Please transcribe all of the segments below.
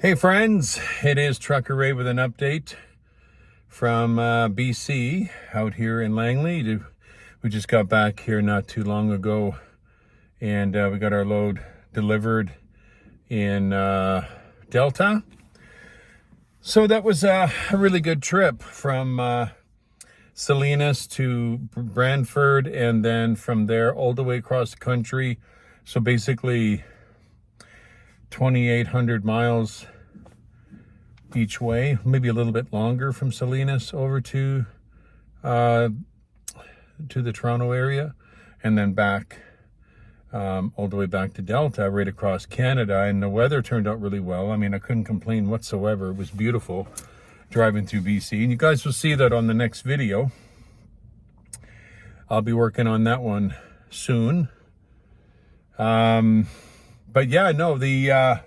Hey friends, it is Trucker Ray with an update from BC out here in Langley. We just got back here not too long ago, and we got our load delivered in Delta. So that was a really good trip from Salinas to Brantford, and then from there all the way across the country. So basically 2,800 miles each way, maybe a little bit longer from Salinas over to the Toronto area, and then back all the way back to Delta, right across Canada. And the weather turned out really well. I mean, I couldn't complain whatsoever. It was beautiful driving through BC, and you guys will see that on the next video. I'll be working on that one soon. But yeah, no, I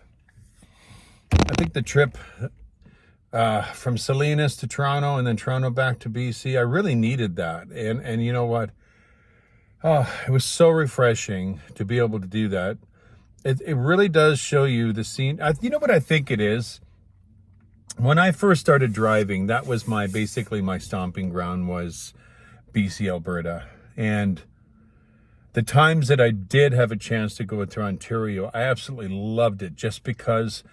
think the trip from Salinas to Toronto and then Toronto back to BC, I really needed that. And you know what? Oh, it was so refreshing to be able to do that. It really does show you the scene. You know what I think it is? When I first started driving, that was basically my stomping ground was BC, Alberta. And the times that I did have a chance to go through Ontario, I absolutely loved it just because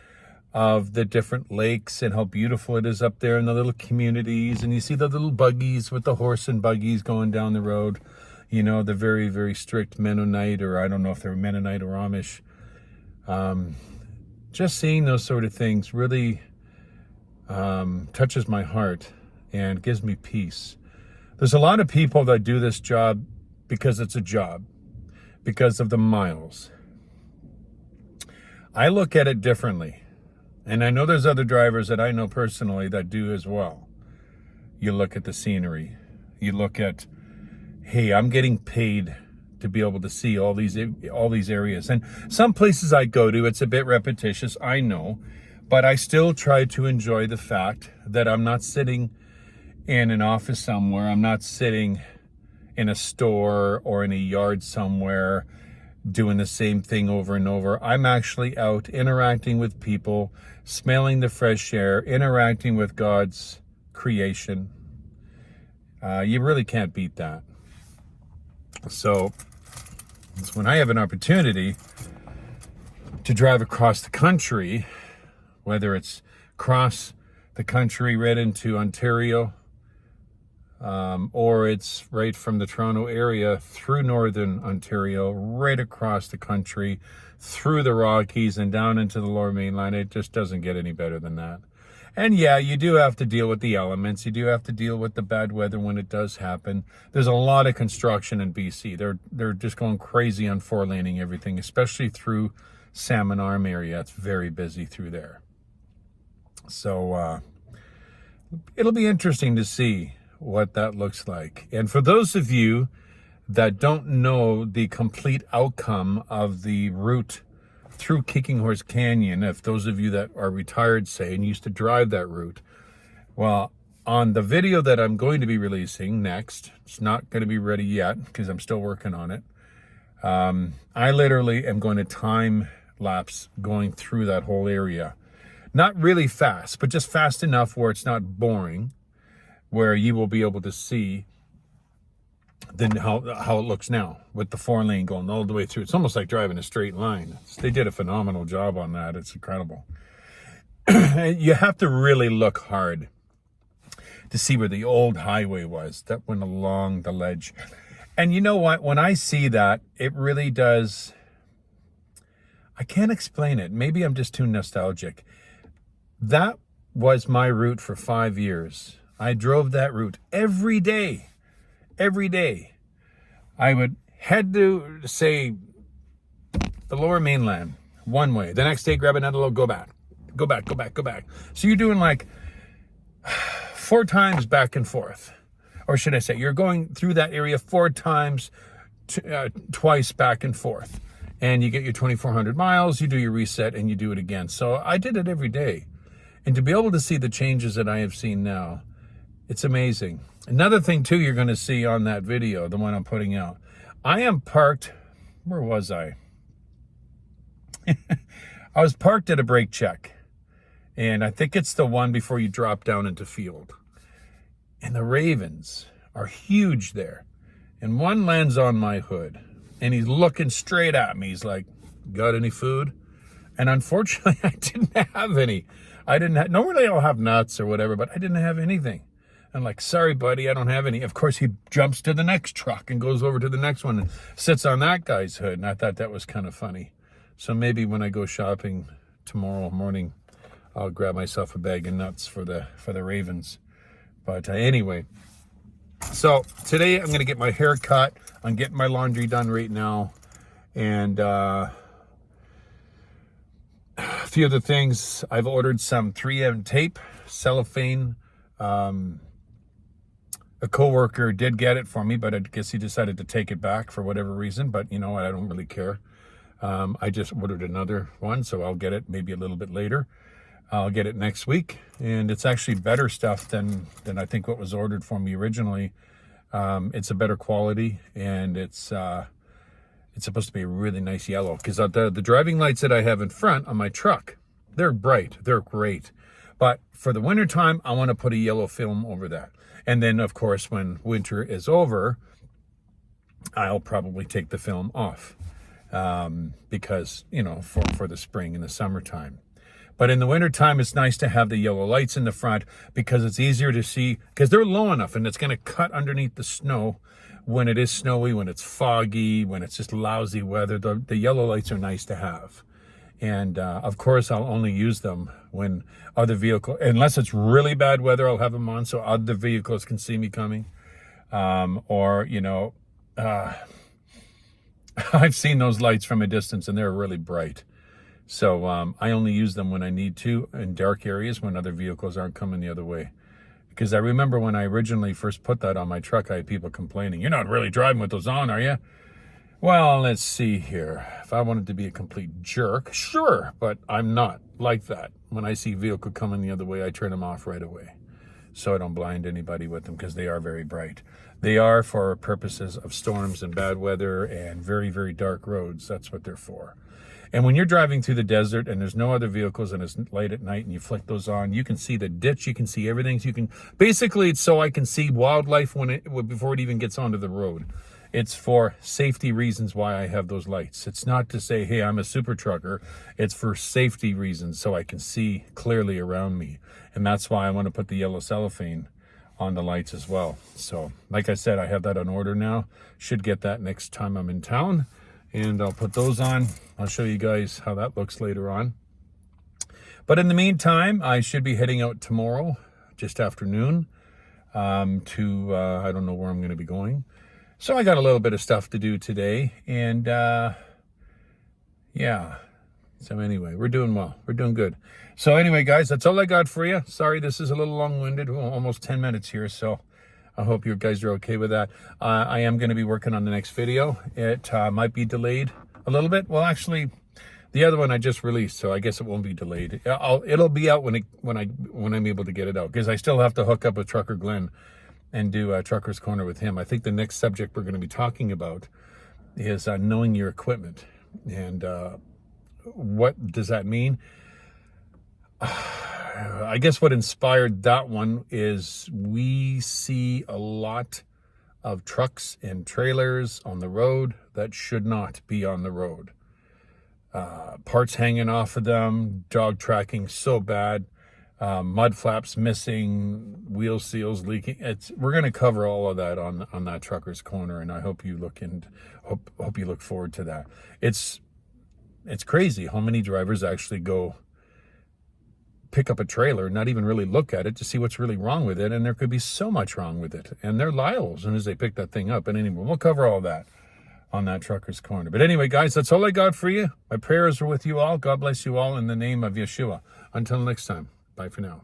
of the different lakes and how beautiful it is up there and the little communities. And you see the little buggies with the horse and buggies going down the road. You know, the very, very strict Mennonite, or I don't know if they're Mennonite or Amish. Just seeing those sort of things really touches my heart and gives me peace. There's a lot of people that do this job because it's a job, because of the miles. I look at it differently. And I know there's other drivers that I know personally that do as well. You look at the scenery. You look at, hey, I'm getting paid to be able to see all these areas. And some places I go to, it's a bit repetitious, I know. But I still try to enjoy the fact that I'm not sitting in an office somewhere. I'm not sitting in a store or in a yard somewhere doing the same thing over and over. I'm actually out interacting with people, smelling the fresh air, interacting with God's creation. You really can't beat that. So it's when I have an opportunity to drive across the country, whether it's across the country right into Ontario, or it's right from the Toronto area through northern Ontario, right across the country, through the Rockies and down into the Lower Mainland. It just doesn't get any better than that. And yeah, you do have to deal with the elements. You do have to deal with the bad weather when it does happen. There's a lot of construction in BC. They're just going crazy on four-laning everything, especially through Salmon Arm area. It's very busy through there. So it'll be interesting to see what that looks like. And for those of you that don't know the complete outcome of the route through Kicking Horse Canyon, if those of you that are retired, say, and used to drive that route, well, on the video that I'm going to be releasing next, it's not going to be ready yet because I'm still working on it. I literally am going to time lapse going through that whole area. Not really fast, but just fast enough where it's not boring, where you will be able to see how it looks now with the four lane going all the way through. It's almost like driving a straight line. They did a phenomenal job on that. It's incredible. You have to really look hard to see where the old highway was that went along the ledge. And you know what? When I see that, it really does. I can't explain it. Maybe I'm just too nostalgic. That was my route for 5 years. I drove that route every day. Every day. I would head to, say, the Lower Mainland one way. The next day, grab another load, go back. Go back, go back, go back. So you're doing like 4 times back and forth. Or should I say, you're going through that area 4 times, twice back and forth. And you get your 2,400 miles, you do your reset, and you do it again. So I did it every day. And to be able to see the changes that I have seen now, it's amazing. Another thing, too, you're going to see on that video, the one I'm putting out. I am parked, where was I? I was parked at a brake check. And I think it's the one before you drop down into field. And the ravens are huge there. And one lands on my hood. And he's looking straight at me. He's like, got any food? And unfortunately, I didn't have any. Normally I'll have nuts or whatever, but I didn't have anything. I'm like, sorry, buddy, I don't have any. Of course, he jumps to the next truck and goes over to the next one and sits on that guy's hood. And I thought that was kind of funny. So maybe when I go shopping tomorrow morning, I'll grab myself a bag of nuts for the ravens. But anyway, so today I'm going to get my hair cut. I'm getting my laundry done right now. And a few other things. I've ordered some 3M tape, cellophane. A coworker did get it for me, but I guess he decided to take it back for whatever reason. But you know what? I don't really care. I just ordered another one, so I'll get it maybe a little bit later. I'll get it next week, and it's actually better stuff than I think what was ordered for me originally. It's a better quality, and it's supposed to be a really nice yellow, because the driving lights that I have in front on my truck, they're bright, they're great. But for the winter time, I want to put a yellow film over that. And then, of course, when winter is over, I'll probably take the film off because, you know, for the spring and the summertime. But in the wintertime, it's nice to have the yellow lights in the front because it's easier to see, because they're low enough and it's going to cut underneath the snow when it is snowy, when it's foggy, when it's just lousy weather. The yellow lights are nice to have. And of course, I'll only use them when other vehicles, unless it's really bad weather, I'll have them on so other vehicles can see me coming. Or, you know, I've seen those lights from a distance and they're really bright. So I only use them when I need to in dark areas when other vehicles aren't coming the other way. Because I remember when I originally first put that on my truck, I had people complaining, "You're not really driving with those on, are you?" Well, let's see here. If I wanted to be a complete jerk, sure, but I'm not like that. When I see a vehicle coming the other way, I turn them off right away so I don't blind anybody with them because they are very bright. They are for purposes of storms and bad weather and very, very dark roads. That's what they're for. And when you're driving through the desert and there's no other vehicles and it's late at night and you flick those on, you can see the ditch, you can see everything. Basically, it's so I can see wildlife before it even gets onto the road. It's for safety reasons why I have those lights. It's not to say, hey, I'm a super trucker. It's for safety reasons so I can see clearly around me. And that's why I want to put the yellow cellophane on the lights as well. So, like I said, I have that on order now. Should get that next time I'm in town. And I'll put those on. I'll show you guys how that looks later on. But in the meantime, I should be heading out tomorrow, just afternoon, to, I don't know where I'm going to be going. So I got a little bit of stuff to do today, and yeah. So anyway, we're doing well. We're doing good. So anyway, guys, that's all I got for you. Sorry, this is a little long-winded, almost 10 minutes here, so I hope you guys are okay with that. I am going to be working on the next video. It might be delayed a little bit. Well, actually, the other one I just released, so I guess it won't be delayed. It'll be out when I'm able to get it out, because I still have to hook up with Trucker Glenn and do Trucker's Corner with him. I think the next subject we're going to be talking about is knowing your equipment. And what does that mean? I guess what inspired that one is we see a lot of trucks and trailers on the road that should not be on the road. Parts hanging off of them, dog tracking so bad. Mud flaps missing, wheel seals leaking. We're going to cover all of that on that Trucker's Corner, and I hope you hope you look forward to that. It's crazy how many drivers actually go pick up a trailer, not even really look at it to see what's really wrong with it, and there could be so much wrong with it, and they're liable as soon as they pick that thing up. And anyway, we'll cover all that on that Trucker's Corner. But anyway, guys, that's all I got for you. My prayers are with you all. God bless you all in the name of Yeshua. Until next time. Bye for now.